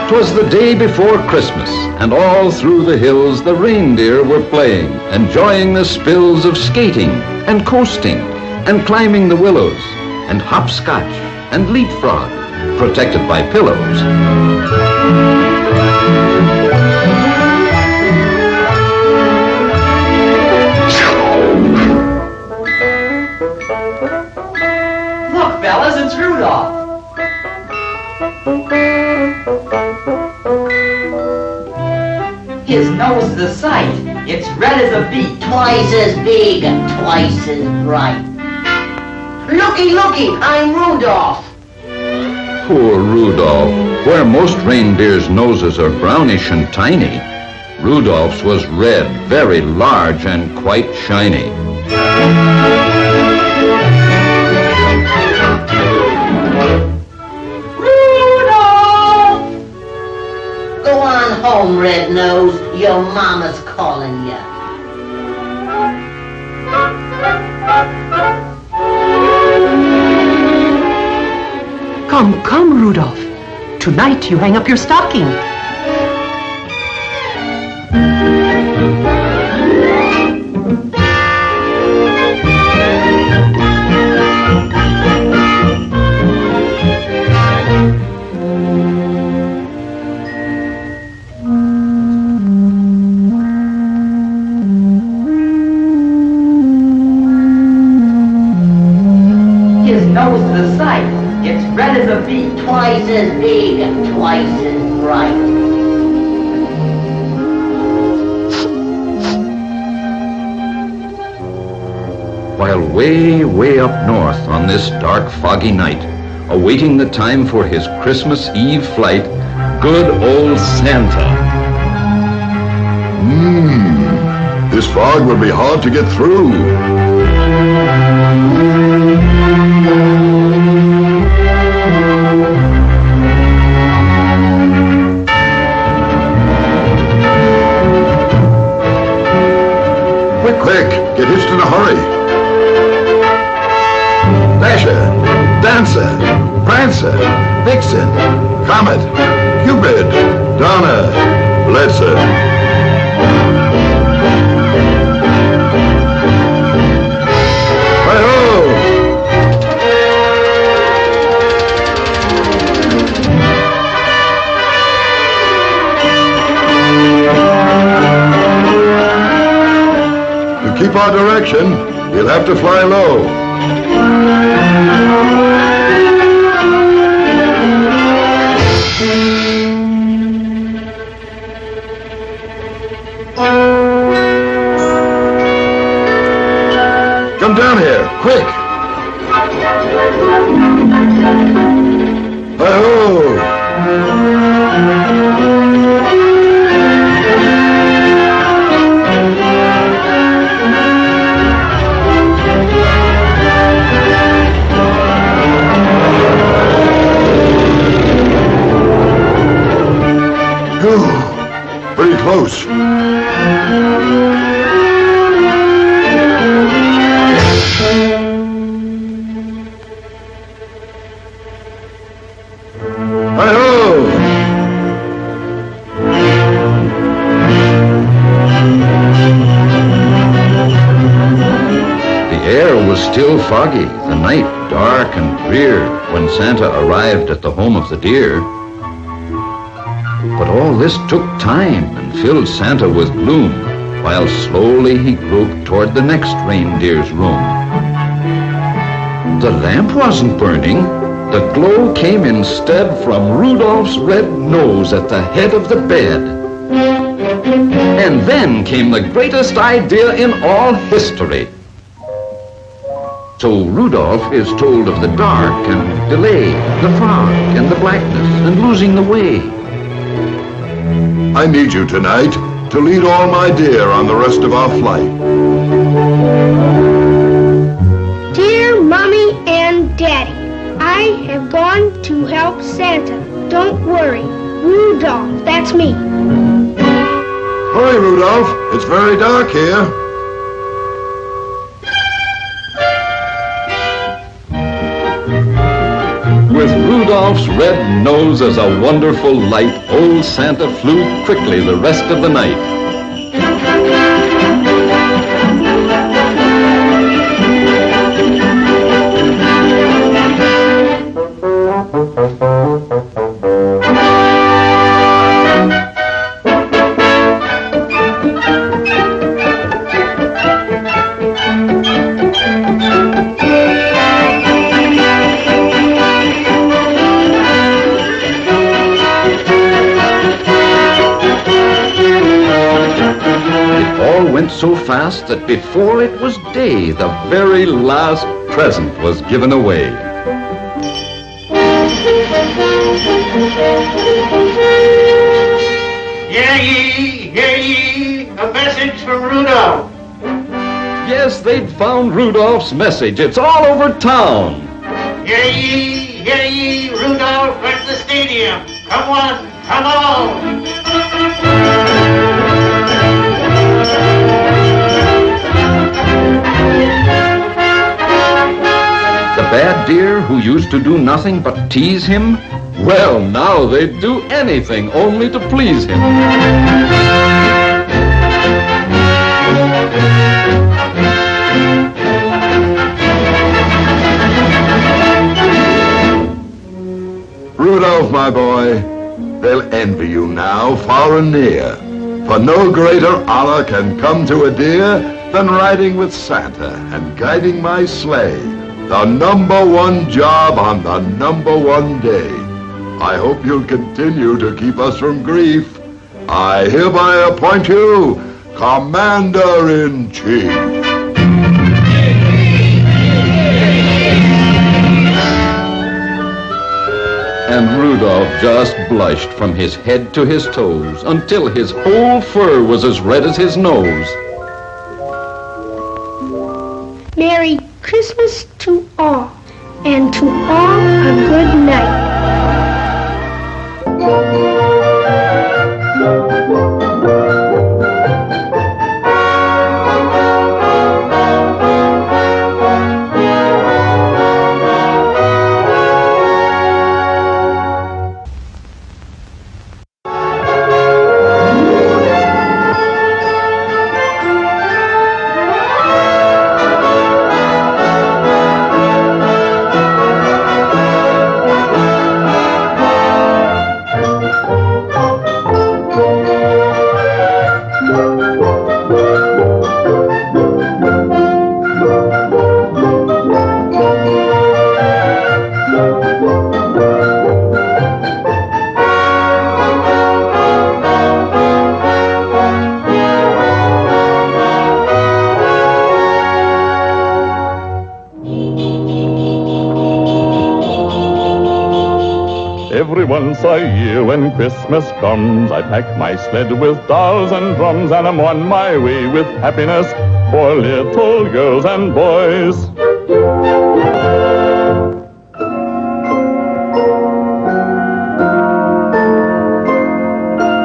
'Twas the day before Christmas, and all through the hills the reindeer were playing, enjoying the spills of skating and coasting and climbing the willows and hopscotch and leapfrog, protected by pillows. Look, fellas, it's Rudolph. His nose is a sight. It's red as a beet. Twice as big and twice as bright. Looky, looky, I'm Rudolph. Poor Rudolph. Where most reindeers' noses are brownish and tiny, Rudolph's was red, very large and quite shiny. Go on home, Red Nose. Your mama's calling you. Come, come, Rudolph. Tonight you hang up your stocking. His nose is a sight. It's red as a beet. Twice as big and twice as bright. While way, way up north on this dark, foggy night, awaiting the time for his Christmas Eve flight, good old Santa. This fog will be hard to get through. Quick, get hitched in a hurry. Dasher, Dancer, Prancer, Vixen, Comet, Cupid, Donner, Blitzen. To keep our direction, we'll have to fly low. Come down here, quick! Hi-ho! Pretty close. was still foggy, the night dark and drear, when Santa arrived at the home of the deer. But all this took time and filled Santa with gloom, while slowly he groped toward the next reindeer's room. The lamp wasn't burning. The glow came instead from Rudolph's red nose at the head of the bed. And then came the greatest idea in all history. So Rudolph is told of the dark and delay, the fog and the blackness and losing the way. I need you tonight to lead all my deer on the rest of our flight. Dear Mommy and Daddy, I have gone to help Santa. Don't worry. Rudolph, that's me. Hurry, Rudolph. It's very dark here. With Rudolph's red nose as a wonderful light, old Santa flew quickly the rest of the night. Went so fast that before it was day, the very last present was given away. Hear ye, a message from Rudolph. Yes, they'd found Rudolph's message. It's all over town. Hear ye, Rudolph at the stadium. Come on, come on. The bad deer who used to do nothing but tease him, well, now they'd do anything only to please him. Rudolph, my boy, they'll envy you now, far and near. For no greater honor can come to a deer than riding with Santa and guiding my sleigh. The #1 job on the #1 day. I hope you'll continue to keep us from grief. I hereby appoint you Commander-in-Chief. And Rudolph just blushed from his head to his toes until his whole fur was as red as his nose. Merry Christmas to all, and to all a good night. Every once a year when Christmas comes, I pack my sled with dolls and drums, and I'm on my way with happiness for little girls and boys.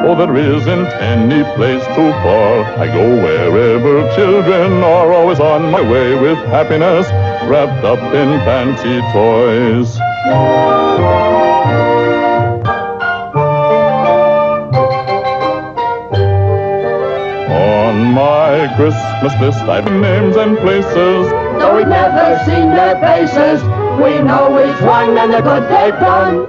Oh, there isn't any place too far. I go wherever children are, always on my way with happiness wrapped up in fancy toys. On my Christmas list I've names and places. Though we've never seen their faces, we know each one and the good they've done.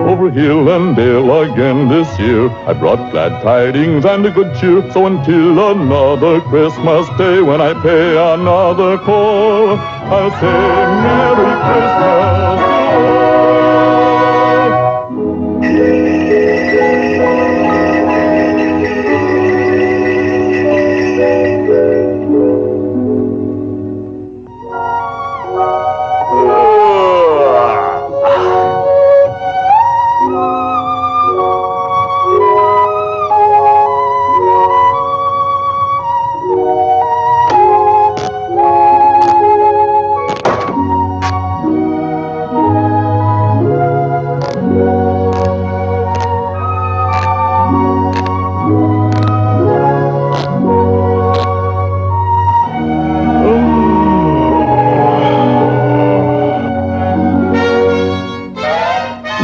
Over hill and dale again this year, I brought glad tidings and a good cheer. So until another Christmas day, when I pay another call, I'll say Merry Christmas to all.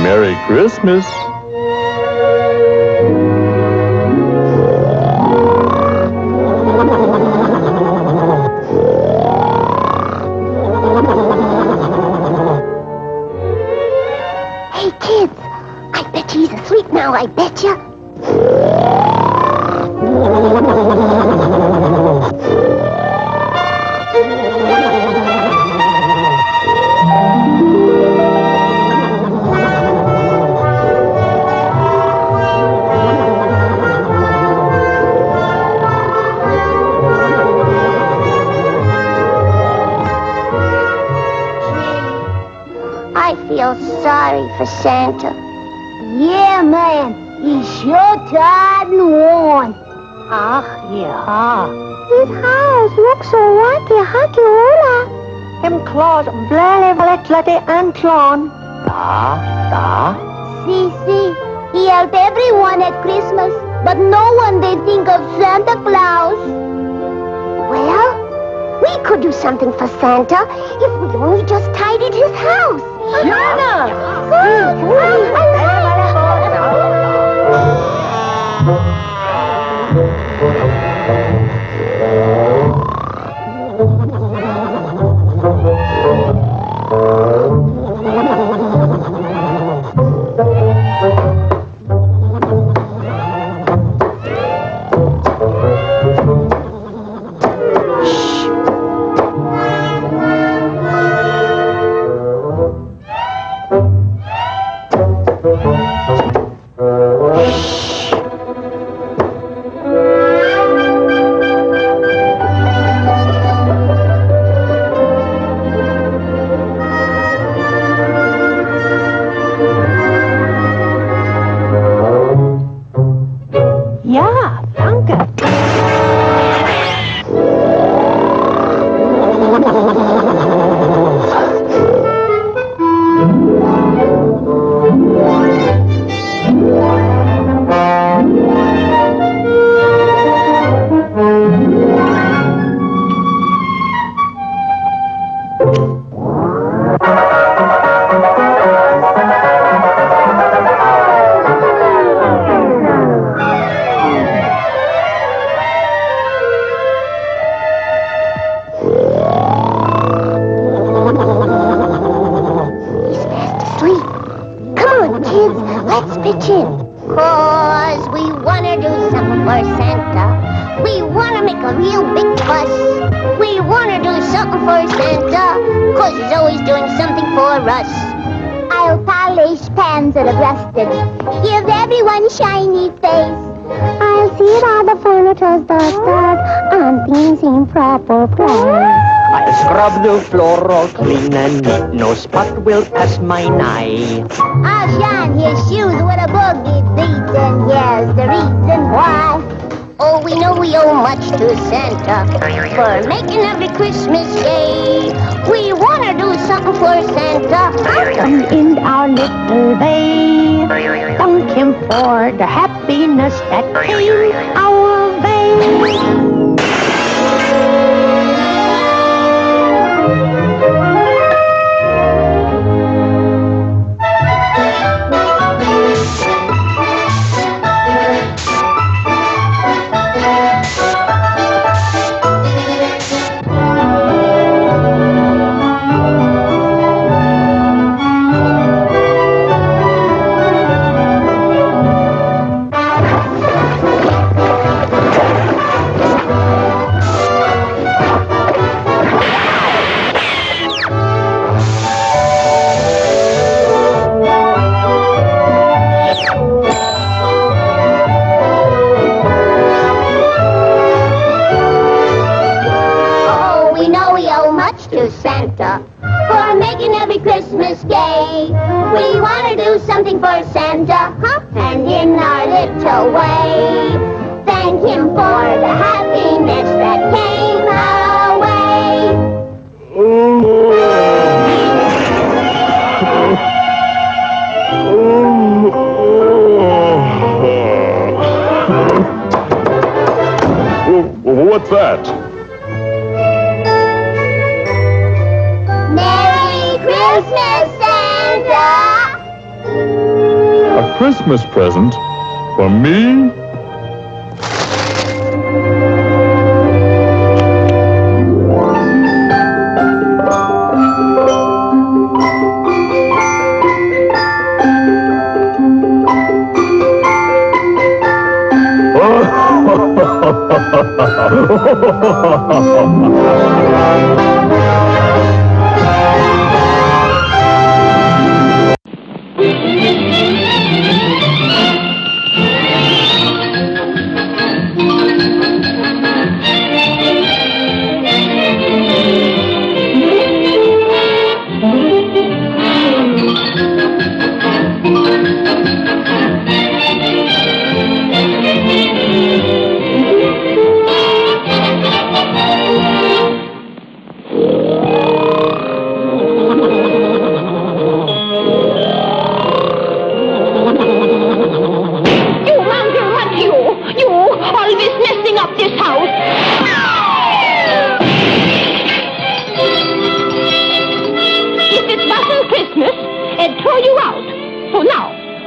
Merry Christmas. Hey, kids, I bet you he's asleep now, I bet you. I feel sorry for Santa. Yeah, man. He's sure tired and worn. Yeah. His house looks so wacky, Him Claus very volatility and clown. Da. See, he helped everyone at Christmas, but no one they think of Santa Claus. Well, we could do something for Santa if we only just tidied his house. Ja, danke. Let's pitch in. 'Cause we want to do something for Santa. We want to make a real big fuss. We want to do something for Santa, 'cause he's always doing something for us. I'll polish pans that are rusted. Give everyone shiny face. I'll see all the furniture's dusted and things in proper place. I'll scrub the floor all clean and neat, no spot will pass my nigh. I'll shine his shoes with a boogie beat, and here's the reason why. Oh, we know we owe much to Santa for making every Christmas day. We want to do something for Santa. Come in our little bay. Thank him for the happiness that came our way. Santa for making every Christmas gay. We want to do something for Santa, and in our little way, thank him for the happiness that came our way. What's that? Christmas, Santa! A Christmas present? For me?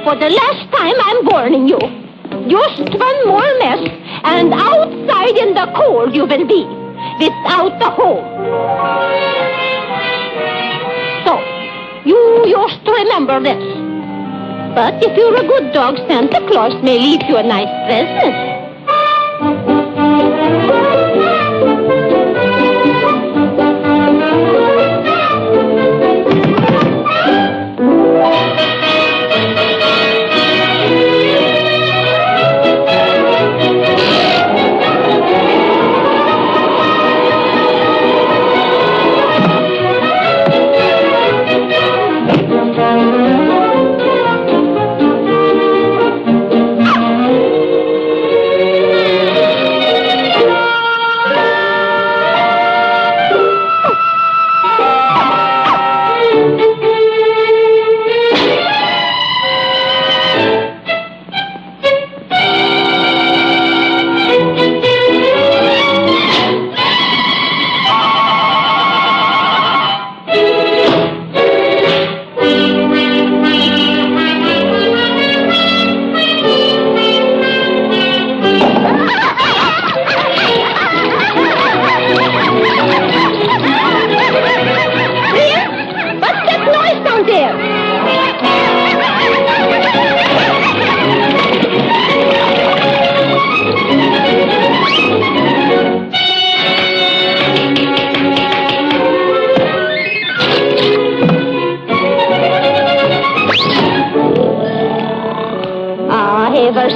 For the last time, I'm warning you. Just one more mess, and outside in the cold you will be, without a home. So, you just remember this. But if you're a good dog, Santa Claus may leave you a nice present.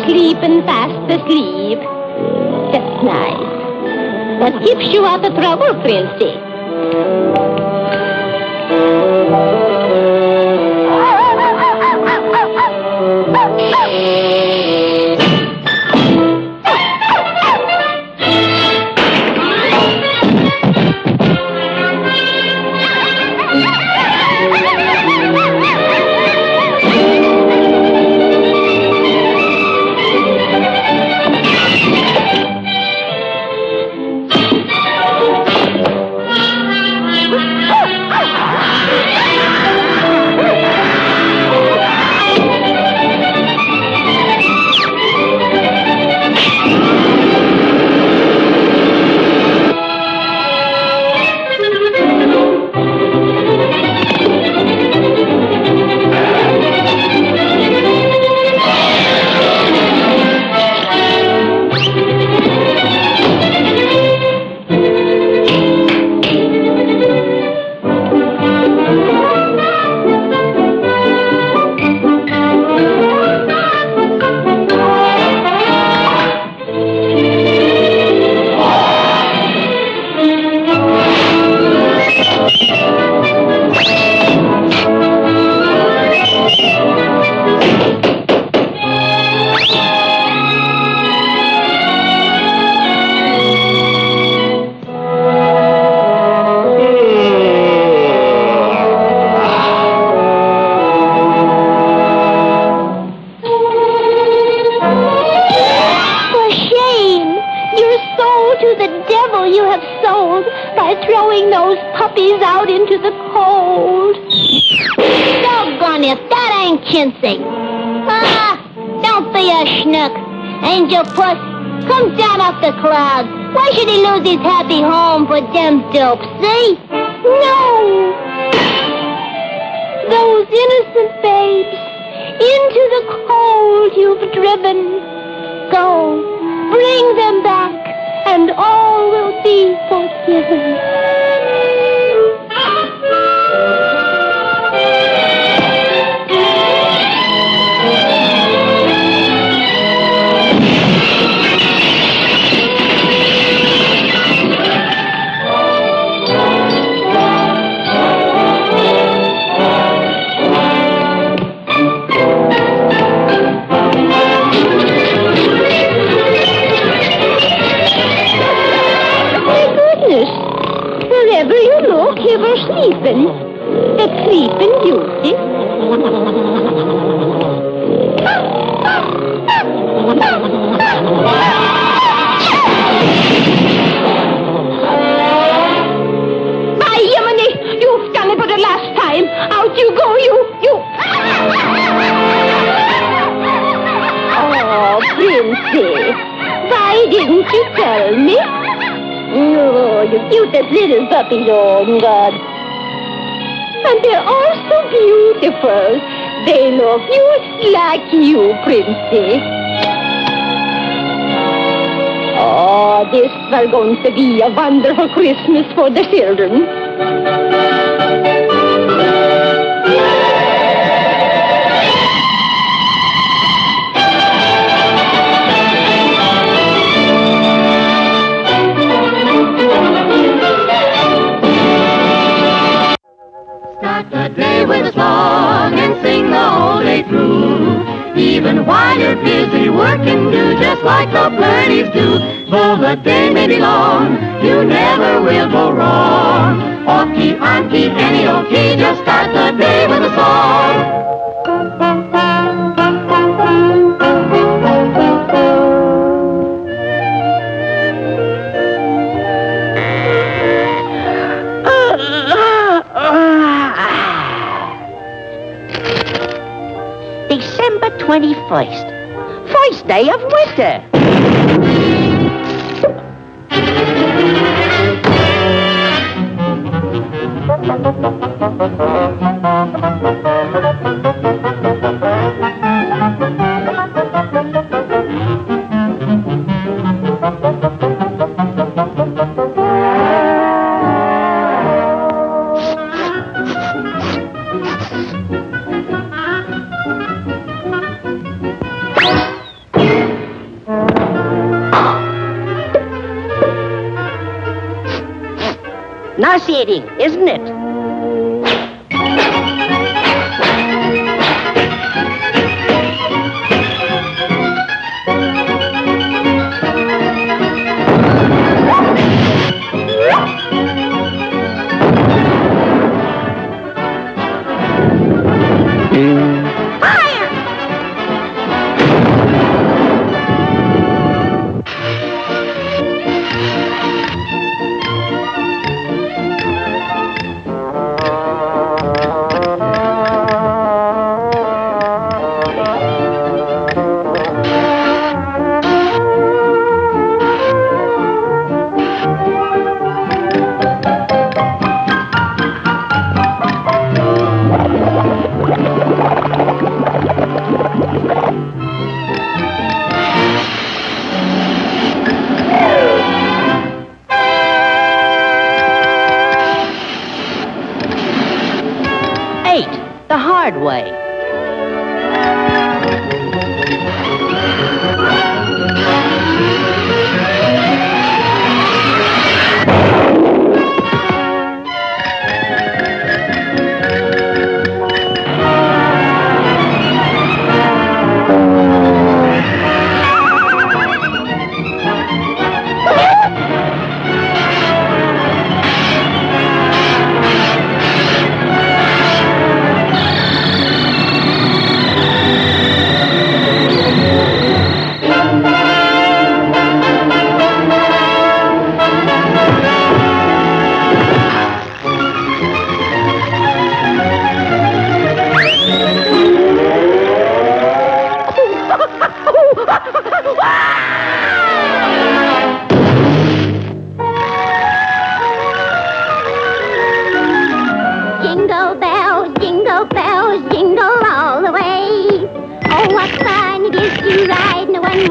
Sleeping fast asleep. That's nice. That keeps you out of trouble, Princey. the cold. Doggone it, that ain't chintzy. Ah, don't be a schnook. Angel Puss, come down off the clouds. Why should he lose his happy home for them dopes, see? No! Those innocent babes, into the cold you've driven. Go, bring them back, and all will be forgiven. Wherever you look, here we're sleeping. It's sleeping beauty. By Yemeni, you've done it for the last time. Out you go, you. Oh, Princey, why didn't you tell me? Oh, you cutest little puppies, oh, God. And they're all so beautiful. They look just like you, Princey. Oh, this is going to be a wonderful Christmas for the children. Start the day with a song and sing the whole day through. Even while you're busy working, do just like the birdies do. Though the day may be long, you never will go wrong. Off key, on key, any old key, just start the day with a song. December 21st. First day of winter. Nauseating, isn't it?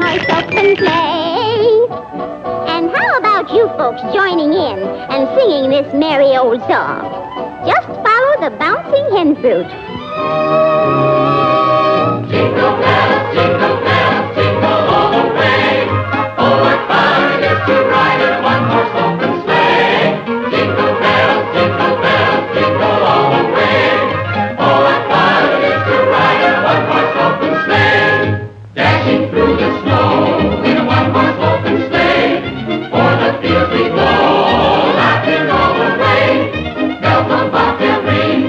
horse up and play. And how about you folks joining in and singing this merry old song? Just follow the bouncing hen fruit. Jingle bells, jingle all the way. Oh, what fun it is to ride in a one-horse open sleigh. Jingle bells, jingle all the way. Oh, what fun it is to ride in a one-horse open sleigh. Dashing through the snow in a one-horse open sleigh. O'er the fields we go, laughing all the way. Bells on bobtail ring,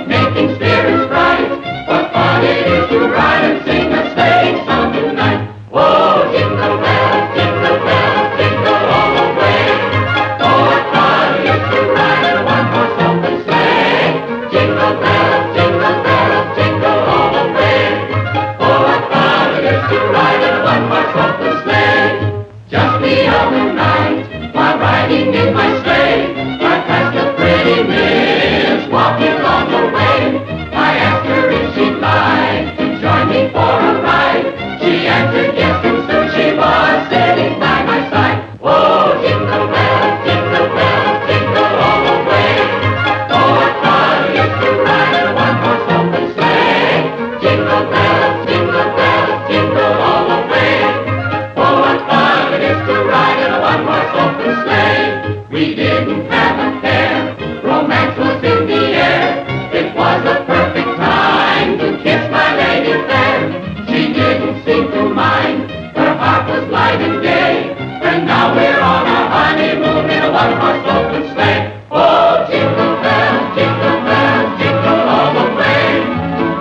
making spirits bright. What fun it is to ride and sing a sleighing song tonight. Whoa, jingle bells, jingle all the way. Oh, what fun it is to ride in a one-horse open sleigh. Jingle bells, jingle all the way. Oh, what fun it is to ride in a one-horse open sleigh. Just the other night, while riding in my sleigh, I passed a pretty miss walking on the way. I asked her if she'd like to join me for a ride. She answered yes, and soon she was sitting by my side. Whoa, jingle bells, jingle all the way. Oh, what fun it is to ride in a one-horse open sleigh. Jingle bells, jingle all the way. Oh, what fun it is to ride in a one-horse open sleigh. We didn't have a care, romance was in the air. It was a perfect time to kiss my lady fair. She didn't seem to mind, her heart was light and gay. And now we're on our honeymoon in a one-horse open sleigh. Oh, jingle bells, jingle all the way.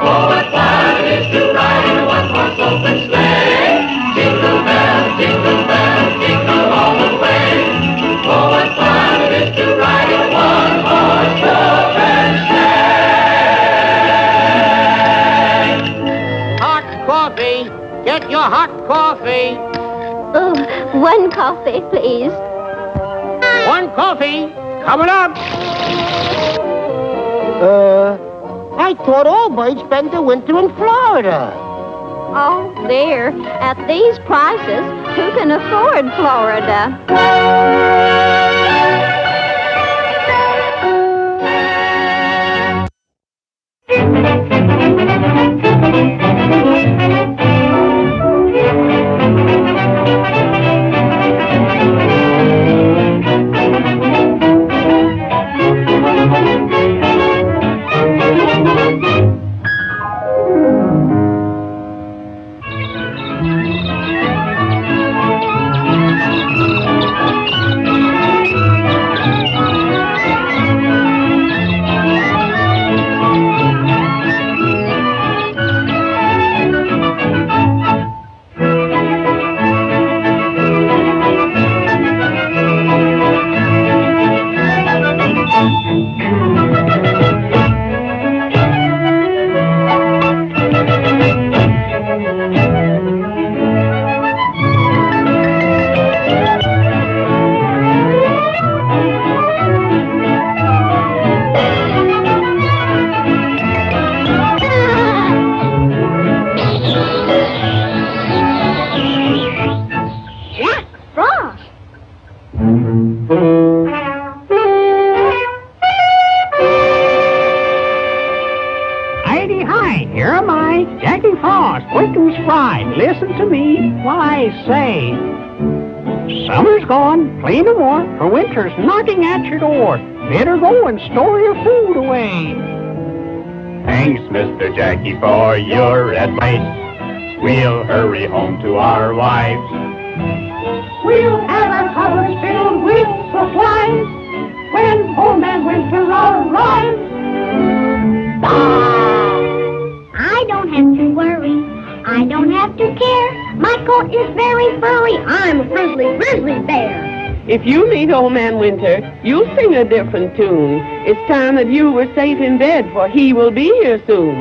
Oh, what fun it is to ride in a one-horse open sleigh. Jingle bells, jingle all the way. Oh, what fun it is to ride in a one-horse open sleigh. Hot coffee. Get your hot coffee. Oh, one coffee, please. One coffee. Coming up. I thought all birds spend the winter in Florida. Oh, dear. At these prices, who can afford Florida? Listen to me while I say, summer's gone, play no more, for winter's knocking at your door. Better go and store your food away. Thanks, Mr. Jackie, for your advice. We'll hurry home to our wives. We'll have our cupboards filled with supplies when Old Man Winter arrives. I don't have to worry. I don't have to care. My coat is very furry. I'm a grizzly bear. If you meet Old Man Winter, you'll sing a different tune. It's time that you were safe in bed, for he will be here soon.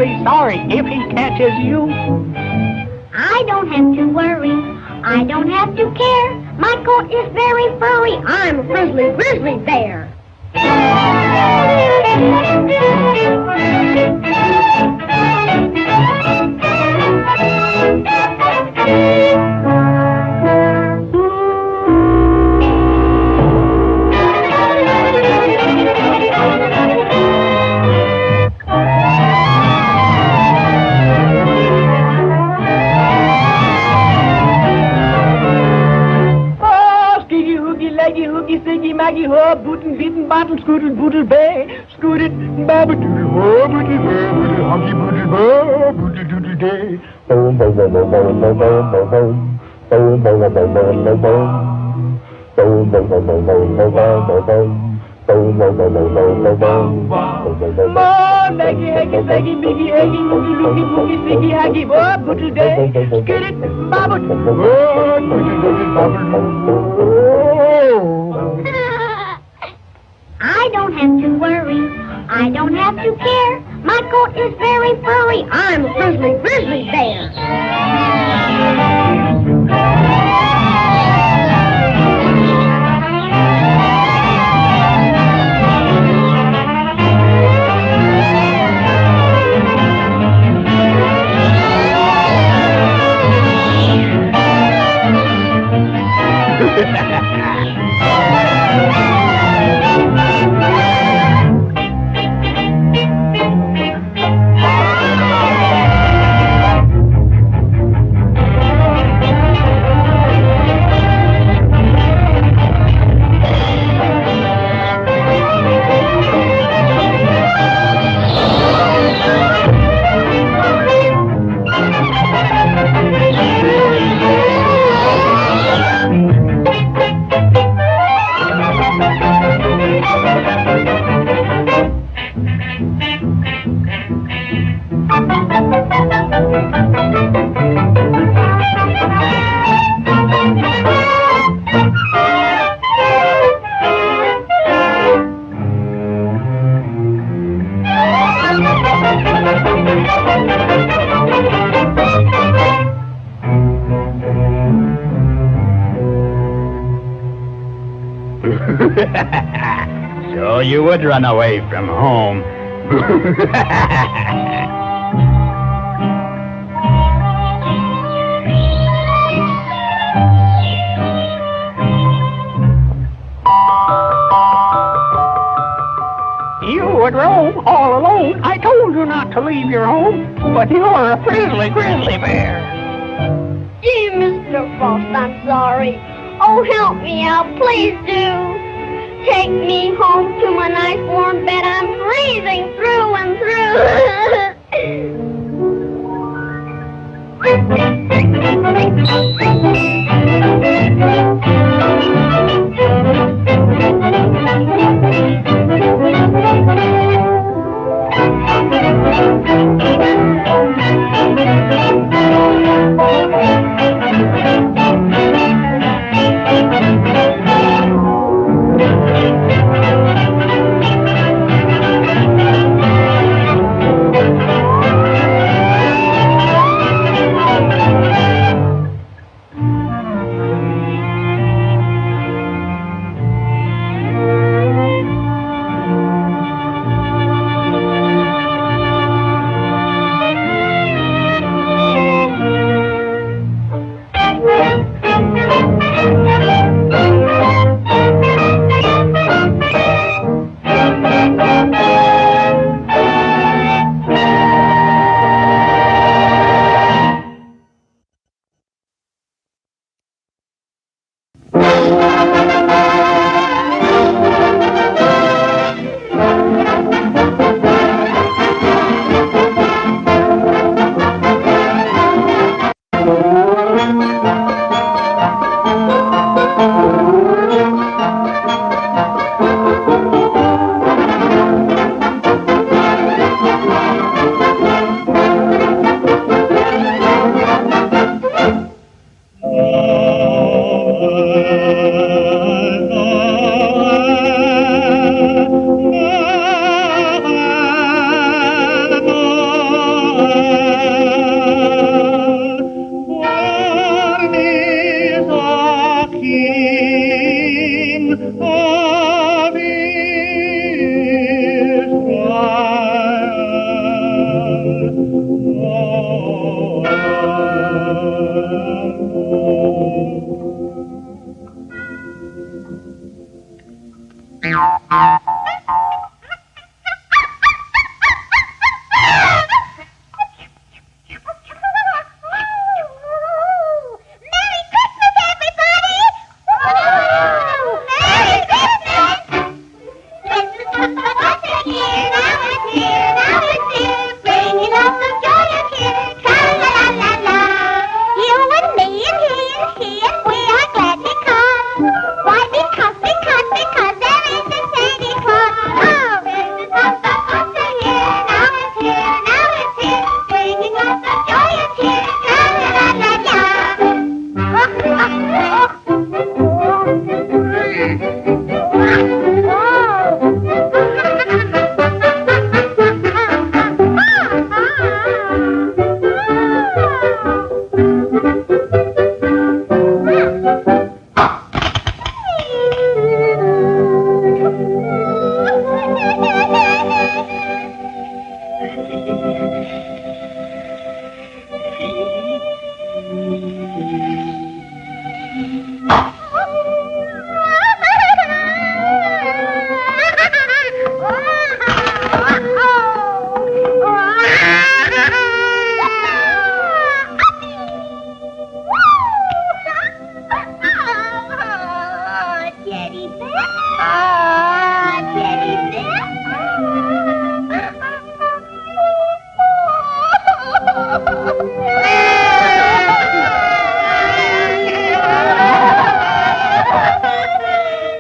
awfully sorry if he catches you. I don't have to worry. I don't have to care. My coat is very furry. I'm a grizzly bear. Siggy, Maggie, ho, bootin', beatin', bottle, scootin', boodle, bay, scooted, babadoodle, ho, booty, booty, honky, booty, bo, booty, doodle, day. Boom, boom, boom, boom, boom, boom, boom, boom, boom. Boom, boom, boom, boom, boom, boom, boom. Boom, boom, boom, boom, boom, boom, boom, boom. Boom, boom, boom, boom, boom, boom, boom. More, Maggie, haggy, saggy, biggie, haggy, oogie, loogie, boogie, siggy, haggy, bo, booty, day, scooted, babadoodle, ho, booty, booty, babadoodle. I don't have to worry. I don't have to care. My coat is very furry. I'm a grizzly bear. So you would run away from home. You would roam all alone. I told you not to leave your home, but you're a grizzly bear. Gee, Mr. Frost, I'm sorry. Oh, help me out, please do. Take me home to my nice warm bed. I'm freezing through and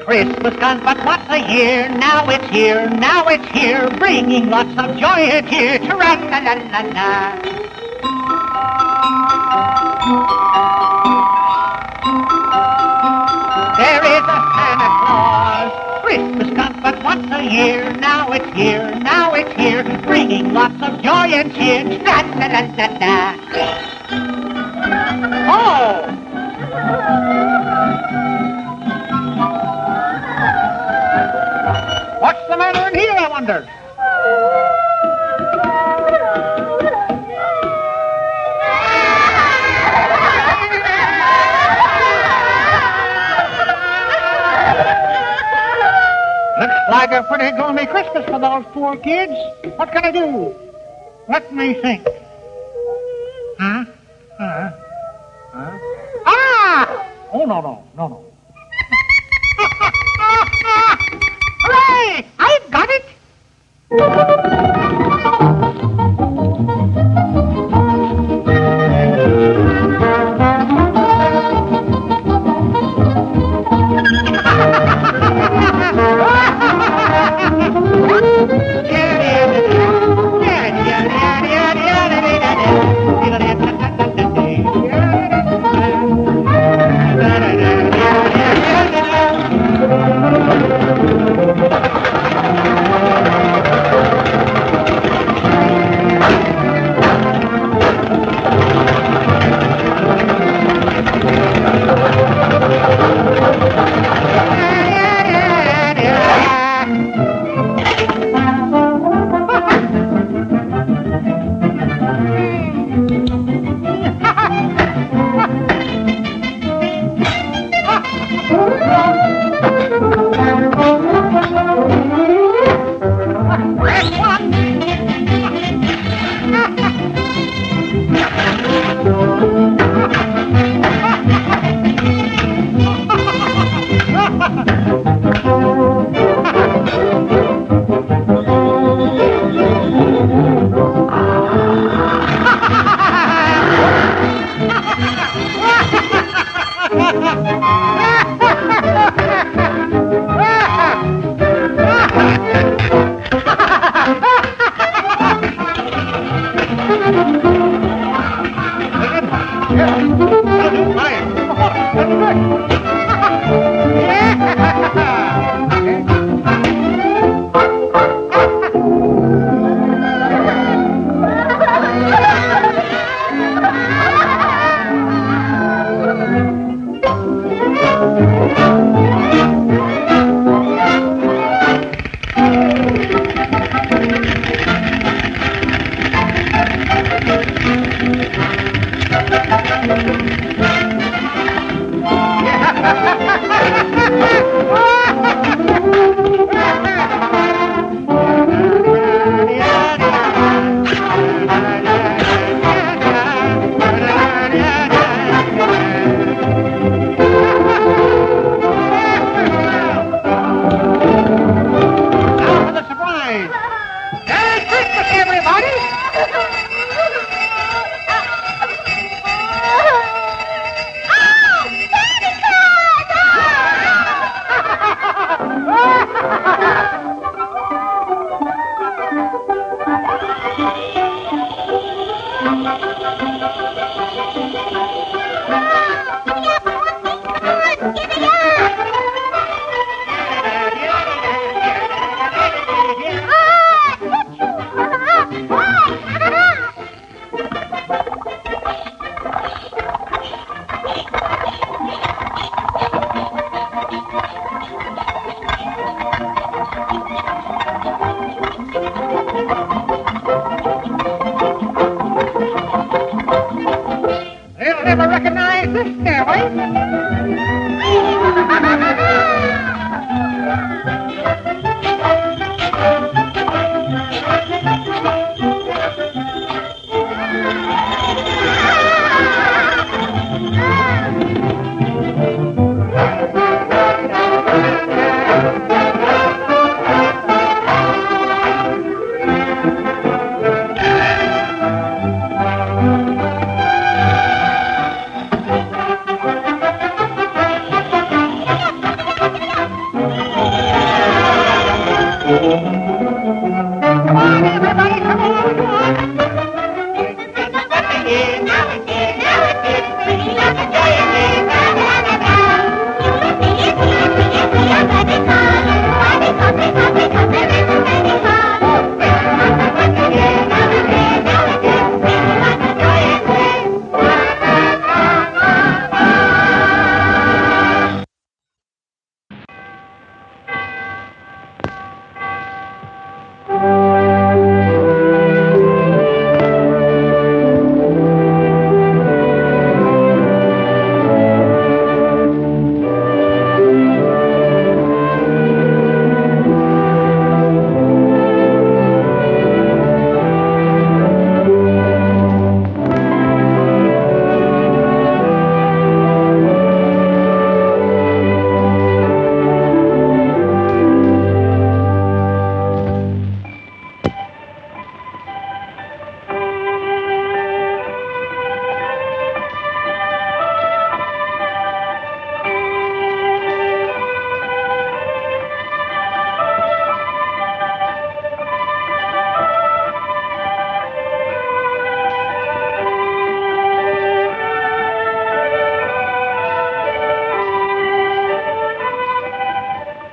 Christmas comes but once a year, now it's here, now it's here, bringing lots of joy and cheer. Tra-la-la-la-la. There is a Santa Claus. Christmas comes but once a year, now it's here, now it's here, bringing lots of joy and cheer. Tra-la-la-la-la. Oh! What's the matter in here, I wonder? Looks like a pretty gloomy Christmas for those poor kids. What can I do? Let me think. Huh? Ah! Oh, no. Hooray! I've got it!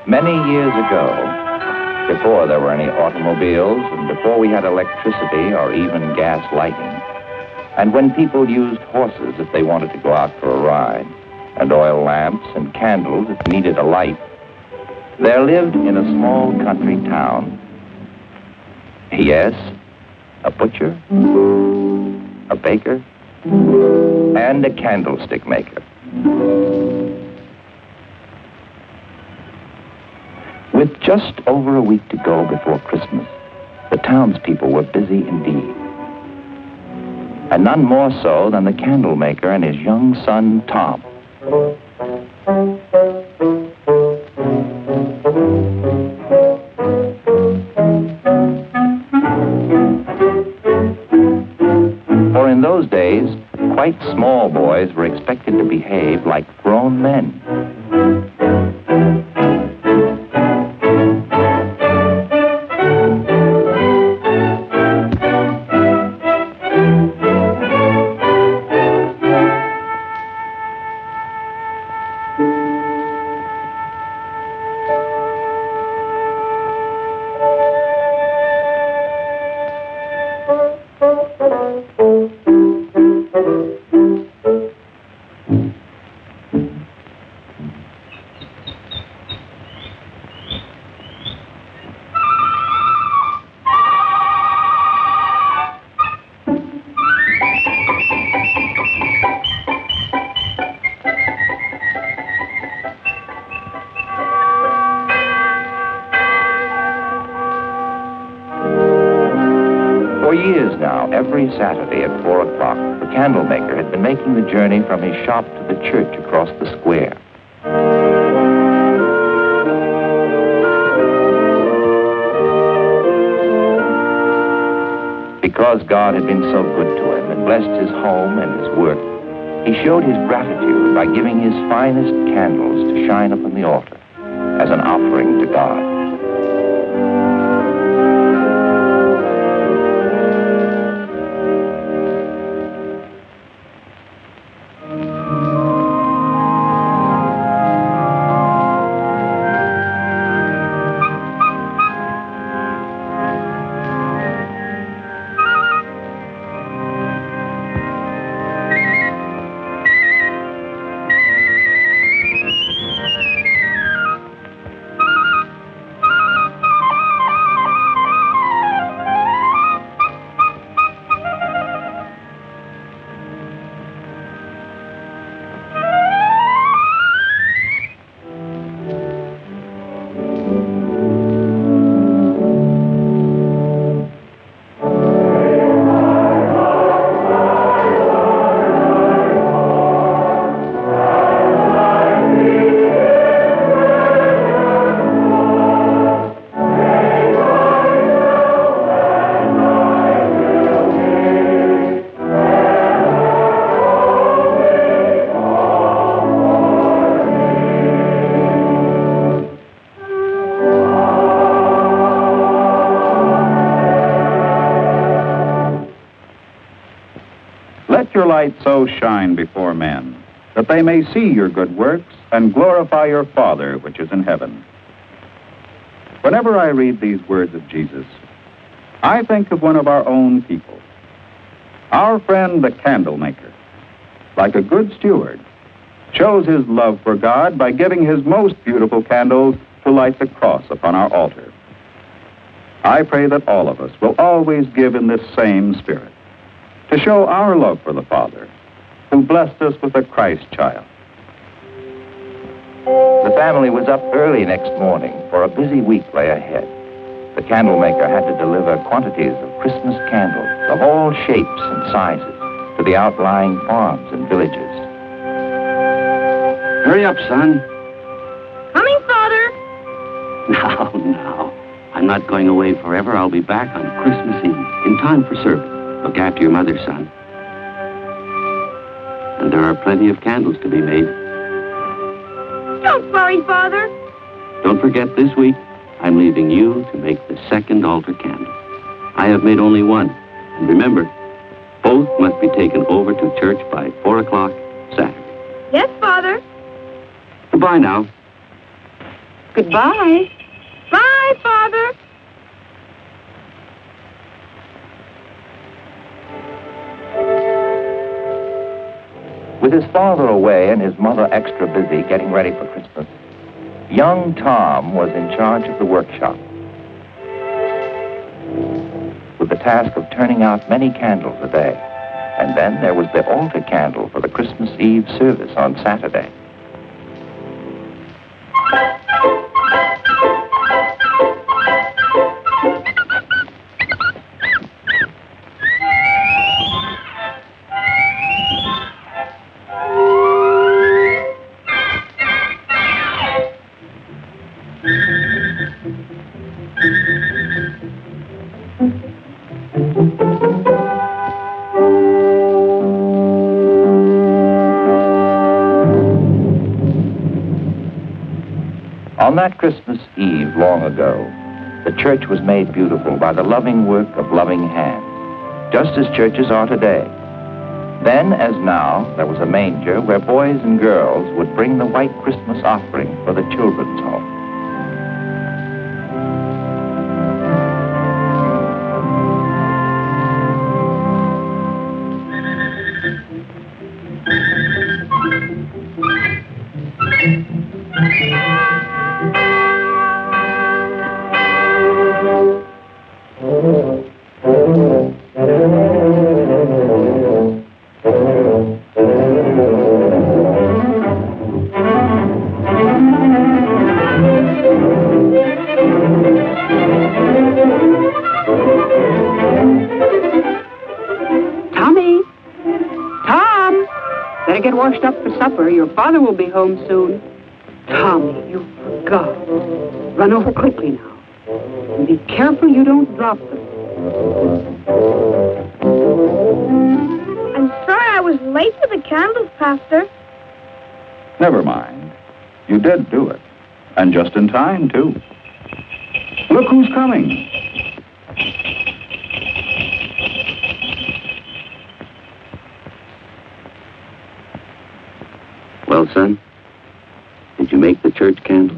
Many years ago, before there were any automobiles and before we had electricity or even gas lighting, and when people used horses if they wanted to go out for a ride, and oil lamps and candles if they needed a light, there lived in a small country town, yes, a butcher, a baker, and a candlestick maker. With just over a week to go before Christmas, the townspeople were busy indeed. And none more so than the candle maker and his young son, Tom. For in those days, quite small boys were expected to behave like grown men. For years now, every Saturday at 4 o'clock, the candle maker had been making the journey from his shop to the church across the square. Because God had been so good to him and blessed his home and his work, he showed his gratitude by giving his finest candles to shine upon the altar as an offering to God. Let your light so shine before men, that they may see your good works and glorify your Father which is in heaven. Whenever I read these words of Jesus, I think of one of our own people, our friend the candle maker. Like a good steward, shows his love for God by giving his most beautiful candles to light the cross upon our altar. I pray that all of us will always give in this same spirit, to show our love for the Father, who blessed us with a Christ child. The family was up early next morning, for a busy week lay ahead. The candle maker had to deliver quantities of Christmas candles of all shapes and sizes to the outlying farms and villages. Hurry up, son. Coming, Father. Now. I'm not going away forever. I'll be back on Christmas Eve, in time for service. Look after your mother, son. And there are plenty of candles to be made. Don't worry, Father. Don't forget, this week, I'm leaving you to make the second altar candle. I have made only one. And remember, both must be taken over to church by 4 o'clock Saturday. Yes, Father. Goodbye now. Goodbye. Bye, Father. With his father away and his mother extra busy getting ready for Christmas, young Tom was in charge of the workshop, with the task of turning out many candles a day. And then there was the altar candle for the Christmas Eve service on Saturday. On that Christmas Eve long ago, the church was made beautiful by the loving work of loving hands, just as churches are today. Then, as now, there was a manger where boys and girls would bring the white Christmas offering for the children's home. Tommy! Tom! Better get washed up for supper. Your father will be home soon. Tommy, you forgot. Run over quickly now. And be careful you don't drop them. I'm sorry I was late for the candles, Pastor. Never mind. You did do it. And just in time, too. Look who's coming. Well, son, did you make the church candle?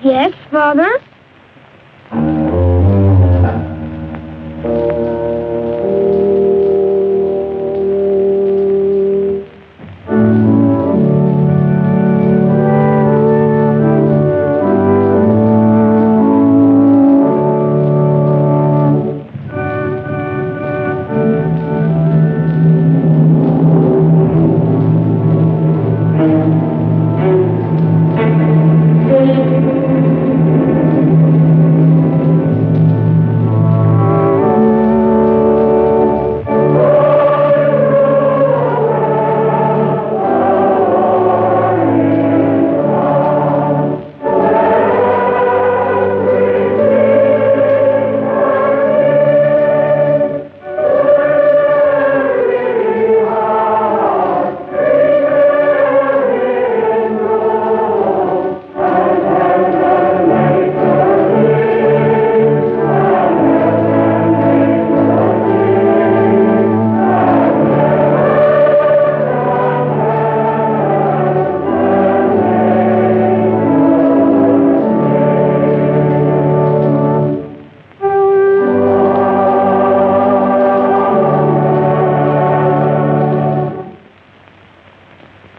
Yes, Father?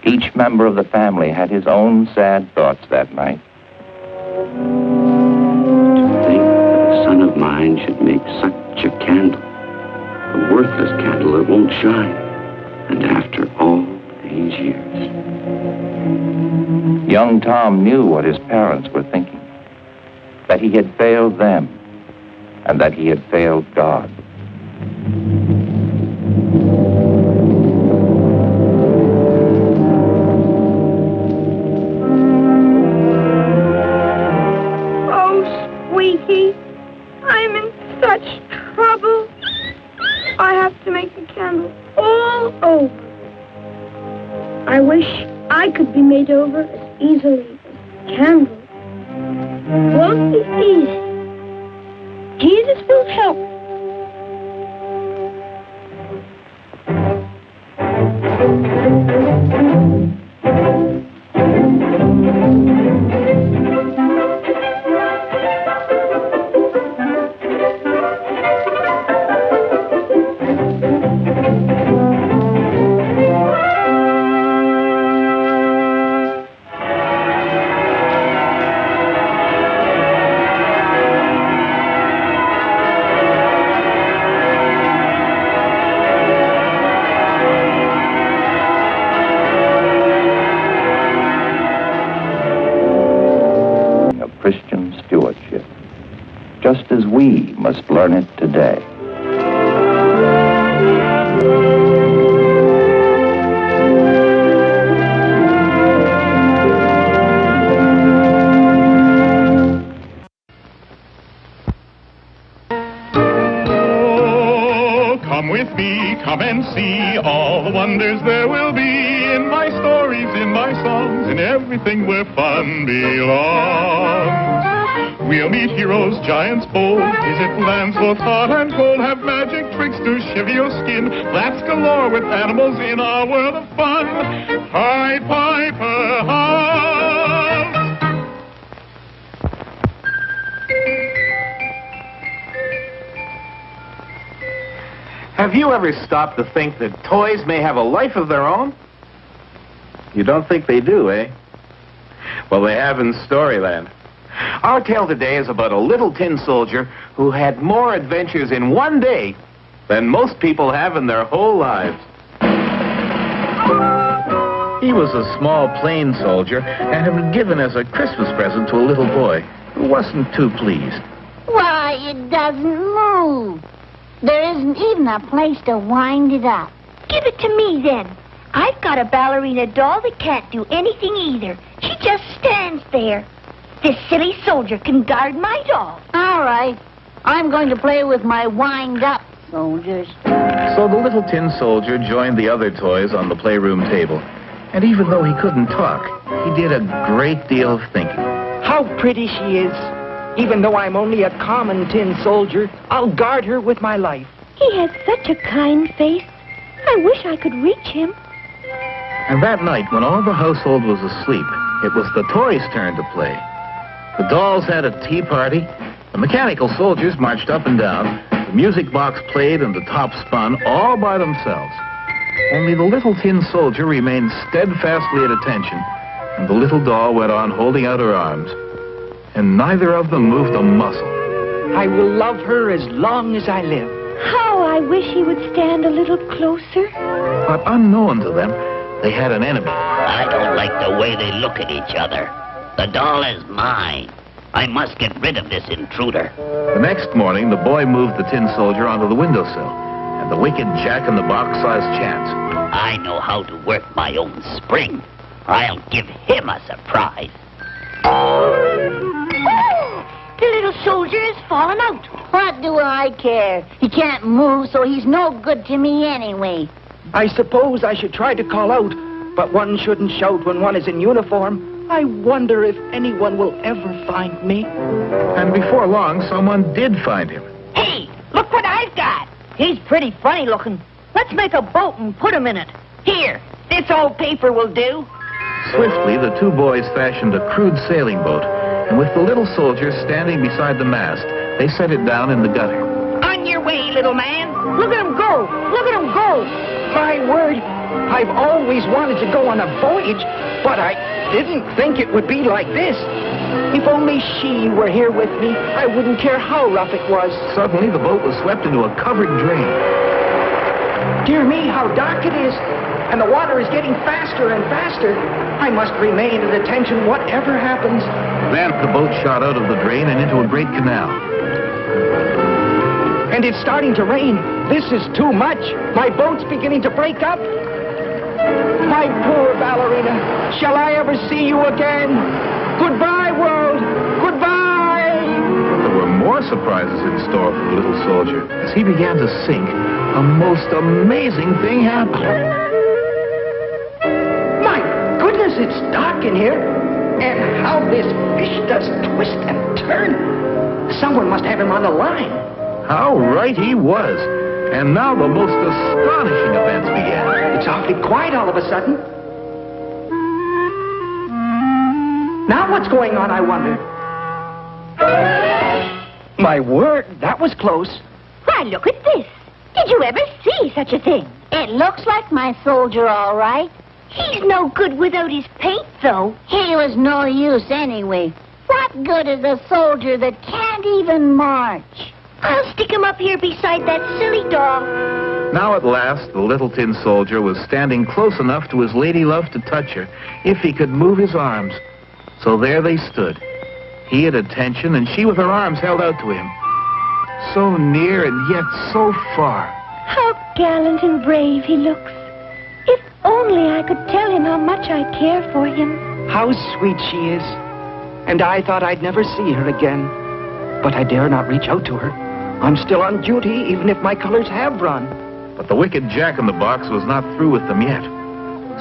Each member of the family had his own sad thoughts that night. To think that a son of mine should make such a candle, a worthless candle that won't shine, and after all these years. Young Tom knew what his parents were thinking, that he had failed them, and that he had failed God. I'm in such trouble. I have to make the candle all over. I wish I could be made over as easily as the candle. It won't be easy. Jesus will help. we must learn it today. Come with me, come and see all the wonders there will be in my stories, in my songs, in everything where fun belongs. We'll meet heroes, giants bold, visit lands both hot and cold, have magic tricks to shiver your skin, laughs galore with animals in our world of fun. Pied Piper, house. Have you ever stopped to think that toys may have a life of their own? You don't think they do, eh? Well, they have in Storyland. Our tale today is about a little tin soldier who had more adventures in one day than most people have in their whole lives. He was a small plain soldier and had been given as a Christmas present to a little boy who wasn't too pleased. Why, it doesn't move. There isn't even a place to wind it up. Give it to me, then. I've got a ballerina doll that can't do anything either. She just stands there. This silly soldier can guard my doll. All right. I'm going to play with my wind-up soldiers. So the little tin soldier joined the other toys on the playroom table. And even though he couldn't talk, he did a great deal of thinking. How pretty she is. Even though I'm only a common tin soldier, I'll guard her with my life. He has such a kind face. I wish I could reach him. And that night, when all the household was asleep, it was the toys' turn to play. The dolls had a tea party, the mechanical soldiers marched up and down, the music box played and the top spun all by themselves. Only the little tin soldier remained steadfastly at attention, and the little doll went on holding out her arms. And neither of them moved a muscle. I will love her as long as I live. How I wish he would stand a little closer. But unknown to them, they had an enemy. I don't like the way they look at each other. The doll is mine. I must get rid of this intruder. The next morning, the boy moved the tin soldier onto the windowsill, and the wicked Jack-in-the-Box saw his chance. I know how to work my own spring. I'll give him a surprise. The little soldier has fallen out. What do I care? He can't move, so he's no good to me anyway. I suppose I should try to call out, but one shouldn't shout when one is in uniform. I wonder if anyone will ever find me. And before long, someone did find him. Hey, look what I've got. He's pretty funny looking. Let's make a boat and put him in it. Here, this old paper will do. Swiftly, the two boys fashioned a crude sailing boat, and with the little soldier standing beside the mast, they set it down in the gutter. On your way, little man. Look at him go. Look at him go. My word, I've always wanted to go on a voyage, but I didn't think it would be like this. If only she were here with me, I wouldn't care how rough it was. Suddenly, the boat was swept into a covered drain. Dear me, how dark it is. And the water is getting faster and faster. I must remain at attention whatever happens. Then the boat shot out of the drain and into a great canal. And it's starting to rain. This is too much. My boat's beginning to break up. My poor ballerina. Shall I ever see you again? Goodbye, world. Goodbye. There were more surprises in store for the little soldier. As he began to sink, a most amazing thing happened. It's dark in here, and how this fish does twist and turn. Someone must have him on the line. How right he was. And now the most astonishing events began. It's awfully quiet all of a sudden. Now what's going on, I wonder? My word, that was close. Why, look at this. Did you ever see such a thing? It looks like my soldier, all right. He's no good without his paint, though. He was no use anyway. What good is a soldier that can't even march? I'll stick him up here beside that silly doll. Now at last, the little tin soldier was standing close enough to his lady love to touch her, if he could move his arms. So there they stood. He at attention, and she with her arms held out to him. So near and yet so far. How gallant and brave he looks. If only I could tell him how much I care for him. How sweet she is. And I thought I'd never see her again. But I dare not reach out to her. I'm still on duty, even if my colors have run. But the wicked Jack-in-the-Box was not through with them yet.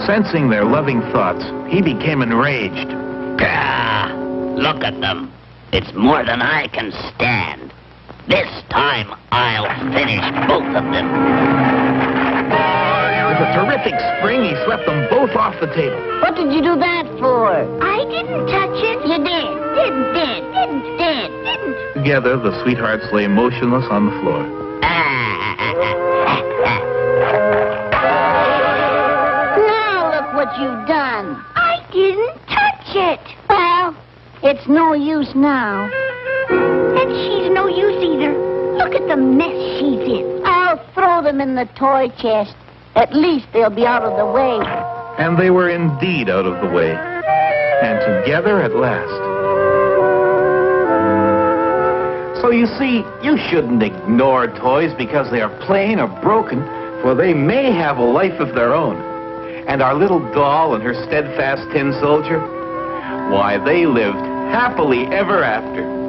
Sensing their loving thoughts, he became enraged. Gah! Look at them. It's more than I can stand. This time, I'll finish both of them. With a terrific spring, he swept them both off the table. What did you do that for? I didn't touch it. You did. Didn't. Together, the sweethearts lay motionless on the floor. Now look what you've done. I didn't touch it. Well, it's no use now. And she's no use either. Look at the mess she's in. I'll throw them in the toy chest. At least they'll be out of the way. And they were indeed out of the way. And together at last. So you see, you shouldn't ignore toys because they are plain or broken, for they may have a life of their own. And our little doll and her steadfast tin soldier, why, they lived happily ever after.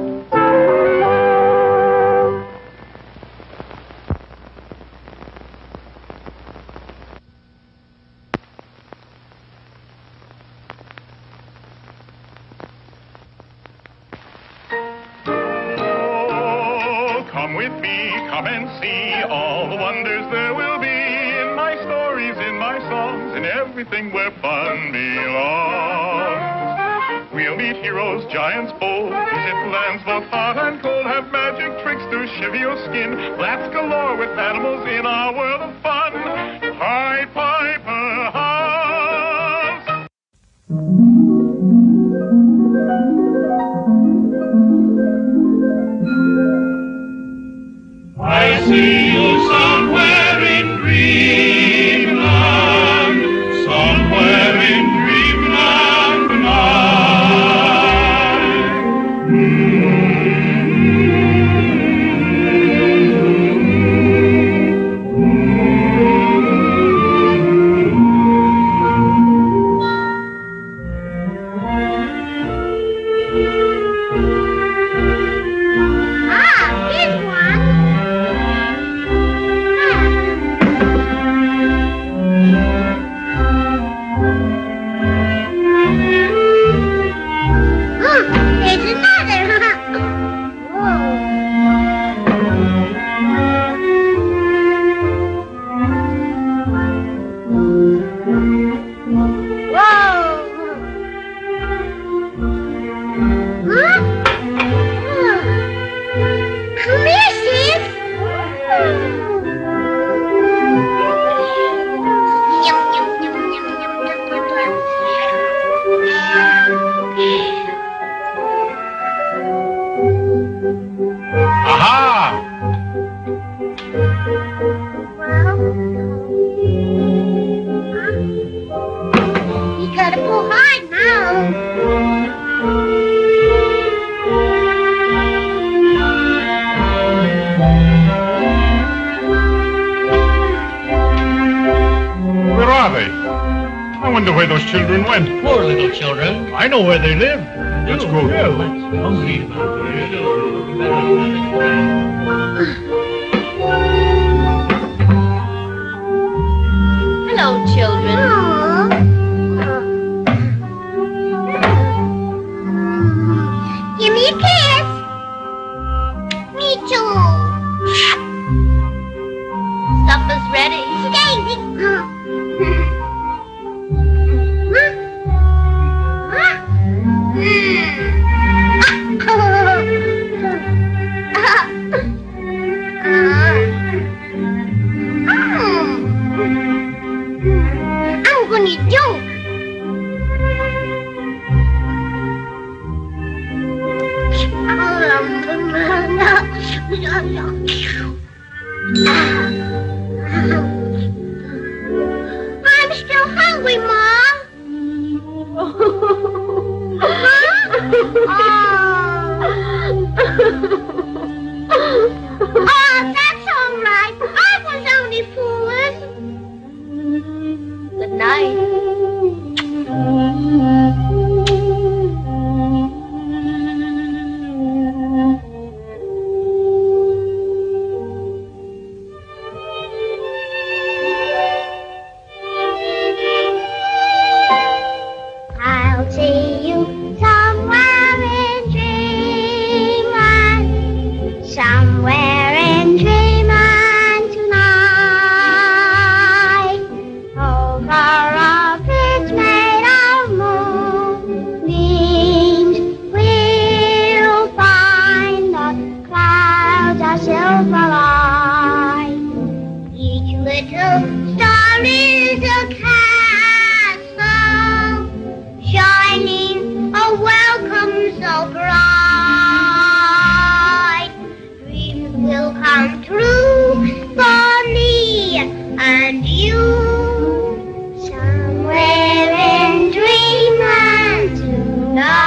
Come with me, come and see all the wonders there will be in my stories, in my songs, in everything where fun belongs. We'll meet heroes, giants bold, visit lands both hot and cold, have magic tricks to shiver your skin, laughs galore with animals in our world of fun. Pied Piper, House! I see you somewhere in dreamland, somewhere in dreamland wonder where those children went. Poor little children. I know where they live. Let's go. Yeah, let's go. Hello, children. Give me a kiss. Me too. Supper's ready. Daisy. I'm gonna joke. I'm still hungry, Mom. so bright. Dreams will come true for me and you. Somewhere in dreamland tonight.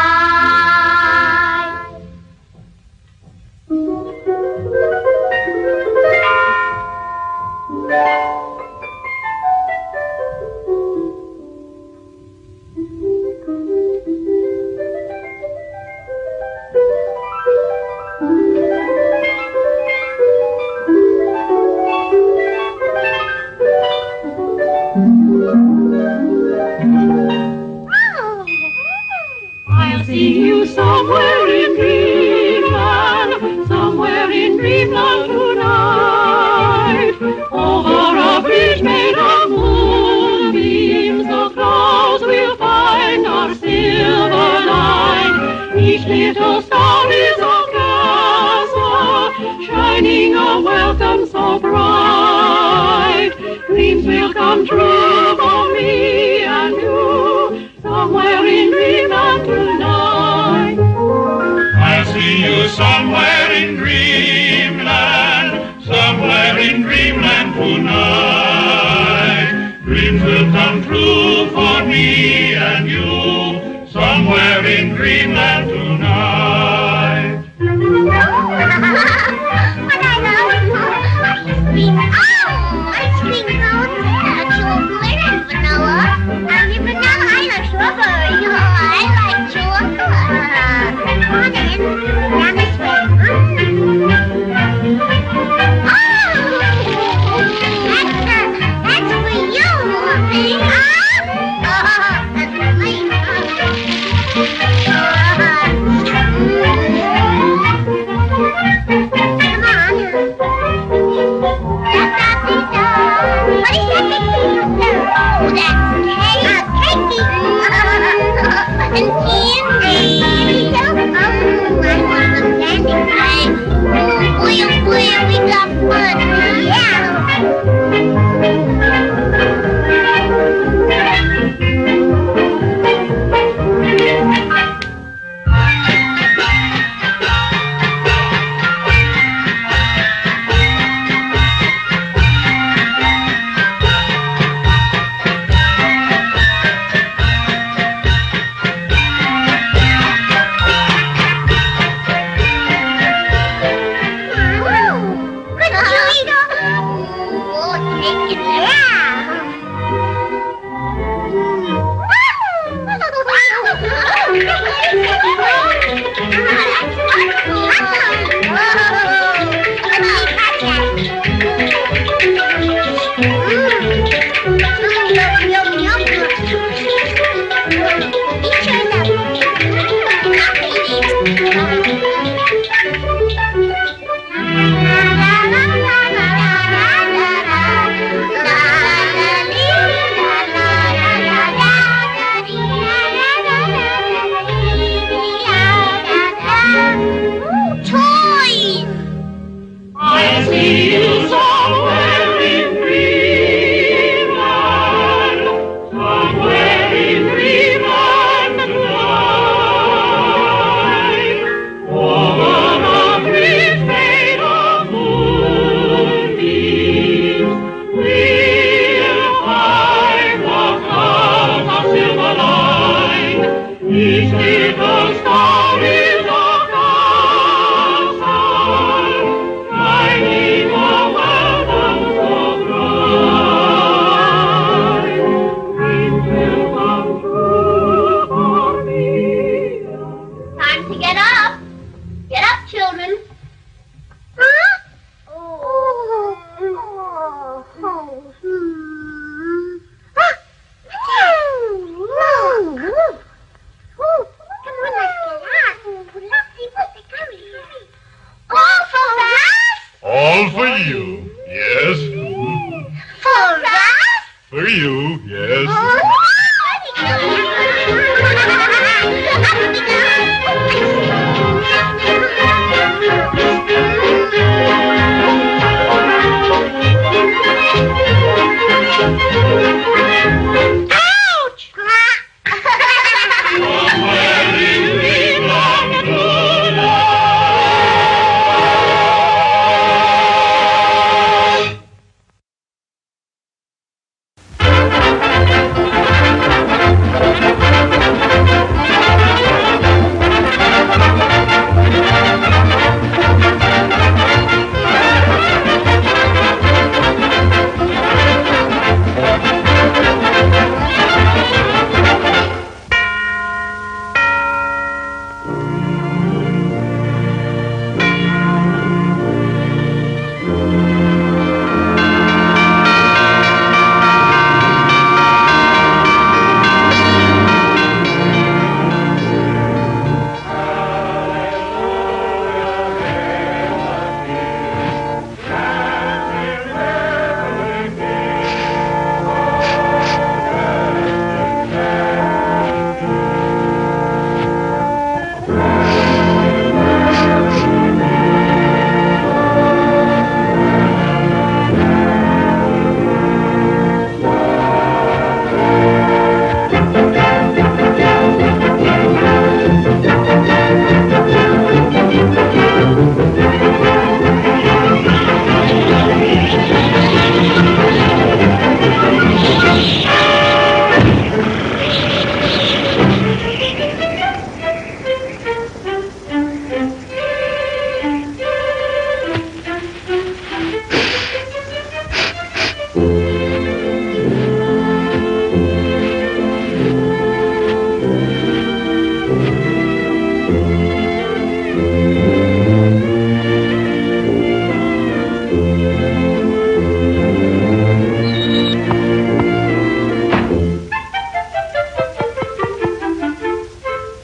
I'll see you somewhere in dreamland, somewhere in dreamland tonight. Over a bridge made of moonbeams, the clouds will find our silver line. Each little star is a castle, shining a welcome so bright. Dreams will come true for me and you, somewhere in dreamland tonight. I'll see you somewhere in dreamland, somewhere in dreamland tonight. Dreams will come true for me and you, somewhere in dreamland tonight. Ice cream cone, chocolate and vanilla. And the vanilla, I like strawberry. I like chocolate. Come on in. Down this way. That's for you, Mommy. That's for me. Come on. What is that big thing up there? Oh, that's cake. And candy. I want some candy today. Oh, boy, we got fun. Yeah.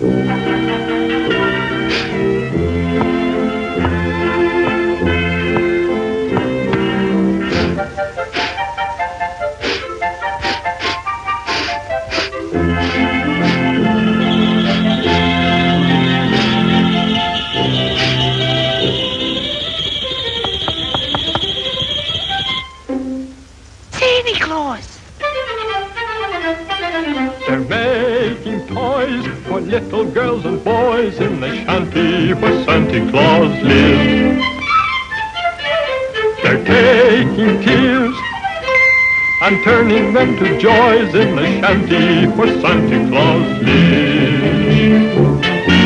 Santa Claus. They're making toys for little girls and boys in the shanty where Santa Claus lives. They're taking tears and turning them to joys in the shanty where Santa Claus lives.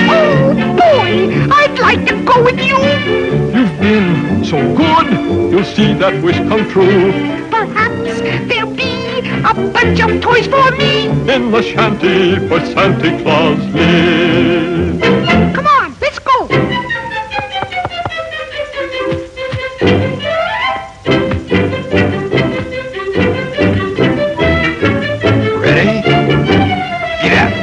Oh, boy, I'd like to go with you. You've been so good, you'll see that wish come true. Perhaps there'll be a bunch of toys for me. In the shanty where Santa Claus lives. Come on, let's go. Ready? Get out.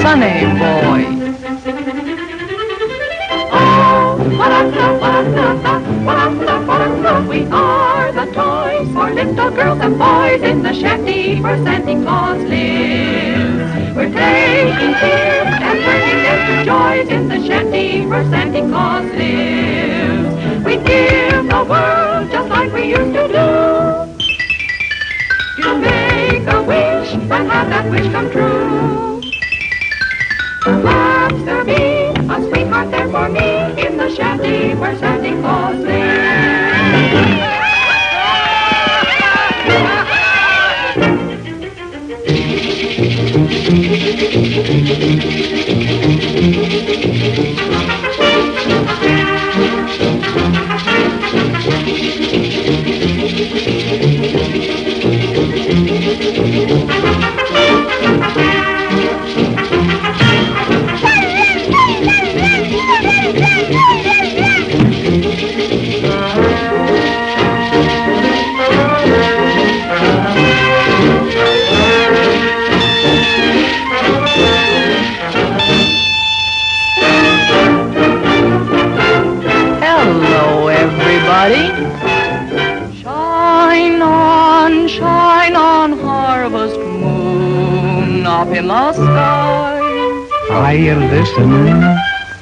Sunny boy. We are the toys for little girls and boys in the shanty where Santa Claus lives. We're taking tears and turning them to joys in the shanty where Santa Claus lives. We give the world just like we used to do. You make a wish and have that wish come true. Perhaps there'll be a sweetheart there for me in the shanty where Santa Claus lives. Hello, everybody. Shine on, harvest moon up in the sky. Are you listening?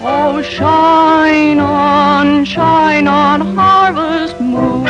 Oh, shine on, harvest moon.